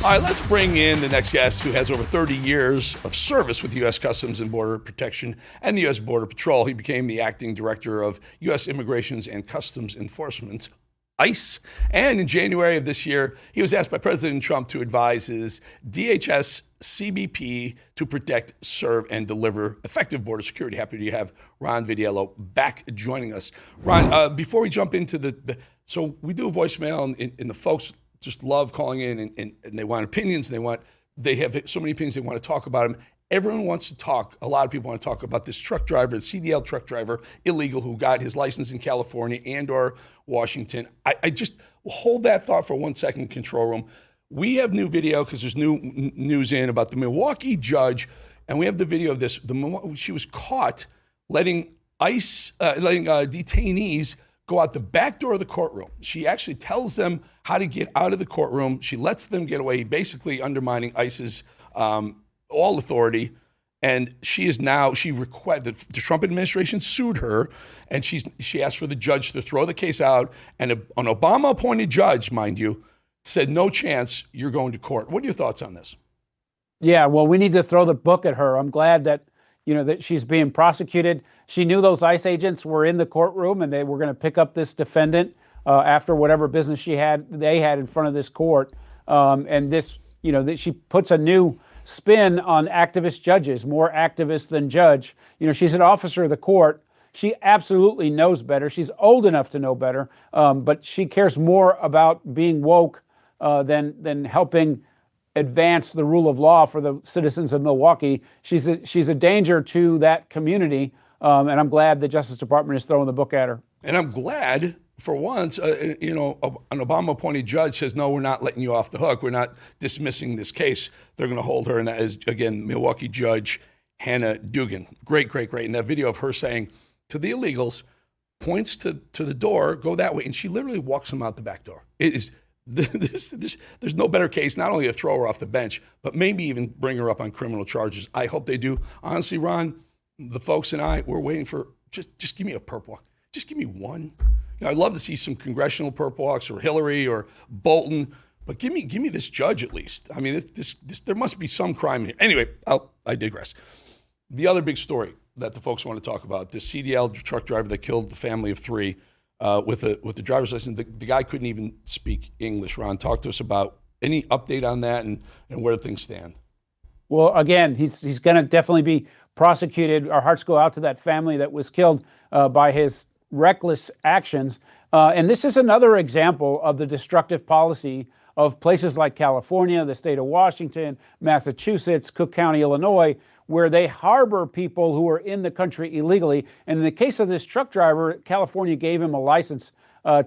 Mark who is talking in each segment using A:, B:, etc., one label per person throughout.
A: All right, let's bring in the next guest who has over 30 years of service with U.S. Customs and Border Protection and the U.S. Border Patrol. He became the acting director of U.S. Immigrations and Customs Enforcement, ICE. And in January of this year, he was asked by President Trump to advise his DHS CBP to protect, serve, and deliver effective border security. Happy to have Ron Vitiello back joining us. Ron, before we jump into so we do a voicemail, and the folks just love calling in, and they want opinions. They have so many opinions. They want to talk about them. Everyone wants to talk. A lot of people want to talk about this truck driver, the CDL truck driver, illegal, who got his license in California and/or Washington. I just hold that thought for 1 second, control room. We have new video because there's new news in about the Milwaukee judge, and we have the video of this. She was caught letting detainees go out the back door of the courtroom. She actually tells them how to get out of the courtroom. She lets them get away, basically undermining ICE's all authority. And the Trump administration sued her, and she asked for the judge to throw the case out. And an Obama-appointed judge, mind you, said, no chance, you're going to court. What are your thoughts on this?
B: Yeah, well, we need to throw the book at her. I'm glad that she's being prosecuted. She knew those ICE agents were in the courtroom and they were going to pick up this defendant after whatever business they had in front of this court. And this, she puts a new spin on activist judges, more activist than judge. She's an officer of the court. She absolutely knows better. She's old enough to know better, but she cares more about being woke than helping advance the rule of law for the citizens of Milwaukee. She's a danger to that community, and I'm glad the Justice Department is throwing the book at her.
A: And I'm glad, for once, an Obama-appointed judge says, no, we're not letting you off the hook. We're not dismissing this case. They're going to hold her, and that is, again, Milwaukee Judge Hannah Duggan. Great. And that video of her saying to the illegals, points to the door, go that way, and she literally walks them out the back door. It is... There's no better case, not only to throw her off the bench, but maybe even bring her up on criminal charges. I hope they do. Honestly, Ron, the folks and I, we're waiting for, just give me a perp walk. Just give me one. I'd love to see some congressional perp walks, or Hillary or Bolton, but give me this judge at least. I mean, this there must be some crime here. Anyway, I digress. The other big story that the folks want to talk about, this CDL truck driver that killed the family of three, with the driver's license. The guy couldn't even speak English. Ron, talk to us about any update on that and where things stand.
B: Well, again, he's going to definitely be prosecuted. Our hearts go out to that family that was killed by his reckless actions. And this is another example of the destructive policy of places like California, the state of Washington, Massachusetts, Cook County, Illinois, where they harbor people who are in the country illegally. And in the case of this truck driver, California gave him a license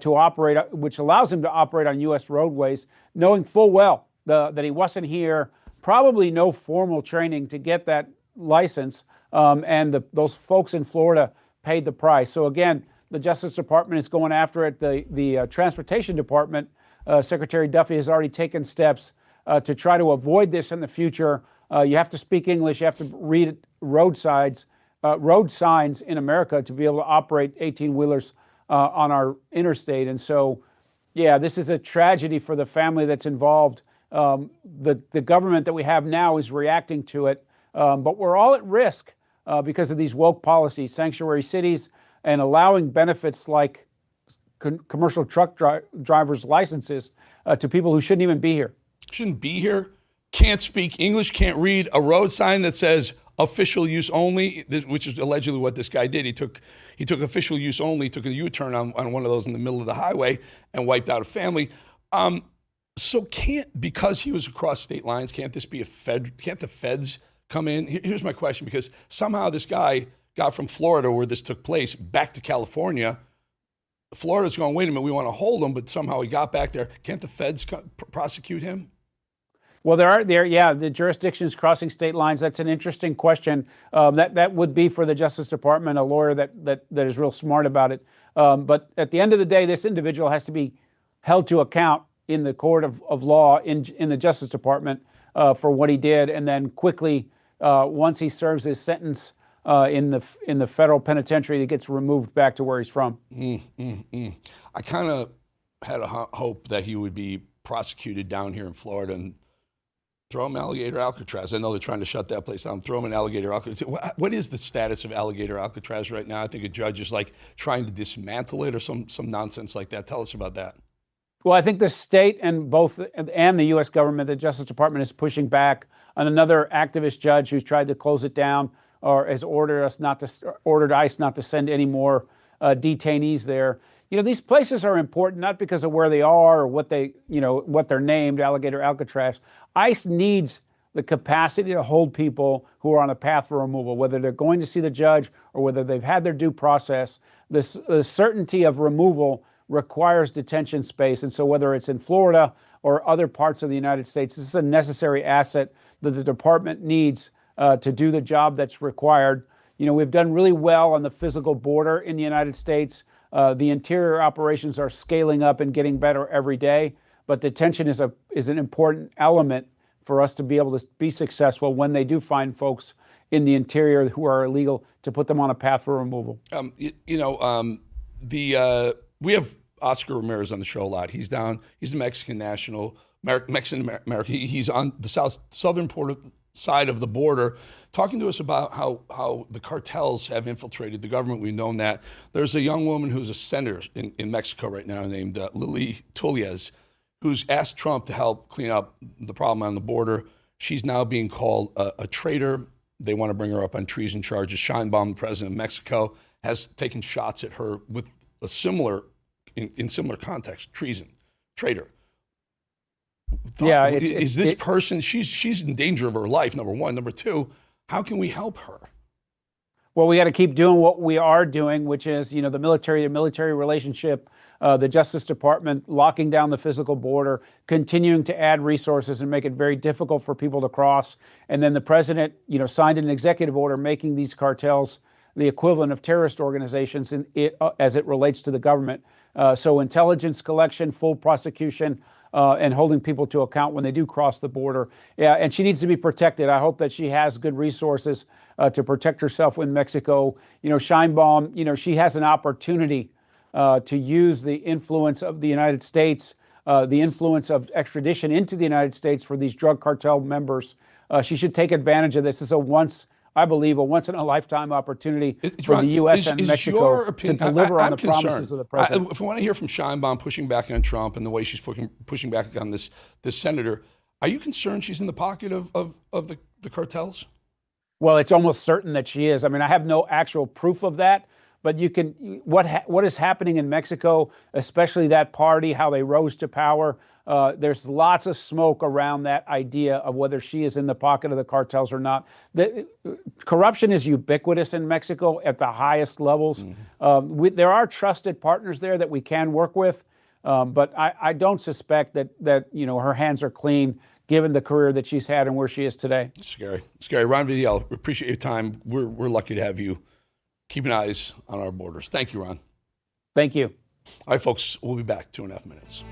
B: to operate, which allows him to operate on U.S. roadways, knowing full well that he wasn't here, probably no formal training to get that license, and those folks in Florida paid the price. So again, the Justice Department is going after it. The Transportation Department, Secretary Duffy has already taken steps to try to avoid this in the future. You have to speak English. You have to read road signs in America to be able to operate 18-wheelers on our interstate. And so, yeah, this is a tragedy for the family that's involved. The government that we have now is reacting to it, but we're all at risk because of these woke policies, sanctuary cities, and allowing benefits like commercial truck drivers' licenses to people who shouldn't even be here.
A: Shouldn't be here. Can't speak English, can't read a road sign that says official use only, which is allegedly what this guy did. He took official use only, took a U-turn on one of those in the middle of the highway and wiped out a family. So because he was across state lines, can't this be can't the feds come in? Here's my question, because somehow this guy got from Florida, where this took place, back to California. Florida's going, wait a minute, we want to hold him, but somehow he got back there. Can't the feds prosecute him?
B: Well, the jurisdictions crossing state lines. That's an interesting question. That would be for the Justice Department, a lawyer that is real smart about it. But at the end of the day, this individual has to be held to account in the court of law in the Justice Department for what he did, and then quickly, once he serves his sentence in the federal penitentiary, he gets removed back to where he's from.
A: I kind of had a hope that he would be prosecuted down here in Florida and Throw them Alligator Alcatraz. I know they're trying to shut that place down. Throw them in Alligator Alcatraz. What is the status of Alligator Alcatraz right now? I think a judge is like trying to dismantle it or some nonsense like that. Tell us about that.
B: Well, I think the state and the U.S. government, the Justice Department, is pushing back on another activist judge who's tried to close it down or has ordered ICE not to send any more detainees there. These places are important not because of where they are or what they're named, Alligator Alcatraz. ICE needs the capacity to hold people who are on a path for removal, whether they're going to see the judge or whether they've had their due process. The certainty of removal requires detention space. And so whether it's in Florida or other parts of the United States, this is a necessary asset that the department needs to do the job that's required. We've done really well on the physical border in the United States. The interior operations are scaling up and getting better every day, but detention is an important element for us to be able to be successful when they do find folks in the interior who are illegal, to put them on a path for removal.
A: We have Oscar Ramirez on the show a lot. He's a Mexican national, Mexican American. He's on the southern side of the border, talking to us about how the cartels have infiltrated the government. We've known that. There's a young woman who's a senator in Mexico right now named Lily Tulliez, who's asked Trump to help clean up the problem on the border. She's now being called a traitor. They want to bring her up on treason charges. Sheinbaum, the president of Mexico, has taken shots at her with a similar context, treason, traitor. Is this person, she's in danger of her life, number one. Number two, how can we help her?
B: Well, we got to keep doing what we are doing, which is, the military relationship, the Justice Department locking down the physical border, continuing to add resources and make it very difficult for people to cross. And then the president, signed an executive order making these cartels the equivalent of terrorist organizations as it relates to the government. So intelligence collection, full prosecution, and holding people to account when they do cross the border. Yeah, and she needs to be protected. I hope that she has good resources to protect herself in Mexico. Sheinbaum, she has an opportunity to use the influence of the United States, the influence of extradition into the United States for these drug cartel members. She should take advantage of this. This is I believe, a once-in-a-lifetime opportunity for the U.S. and Mexico to deliver on the promises of the president.
A: If I want to hear from Sheinbaum pushing back on Trump and the way she's pushing back on this senator, are you concerned she's in the pocket of the cartels?
B: Well, it's almost certain that she is. I mean, I have no actual proof of that, but what is happening in Mexico, especially that party, how they rose to power. There's lots of smoke around that idea of whether she is in the pocket of the cartels or not. Corruption is ubiquitous in Mexico at the highest levels. Mm-hmm. There are trusted partners there that we can work with, but I don't suspect that her hands are clean given the career that she's had and where she is today.
A: Scary. Ron Vitiello, appreciate your time. We're lucky to have you keeping eyes on our borders. Thank you, Ron.
B: Thank you.
A: All right, folks, we'll be back 2.5 minutes.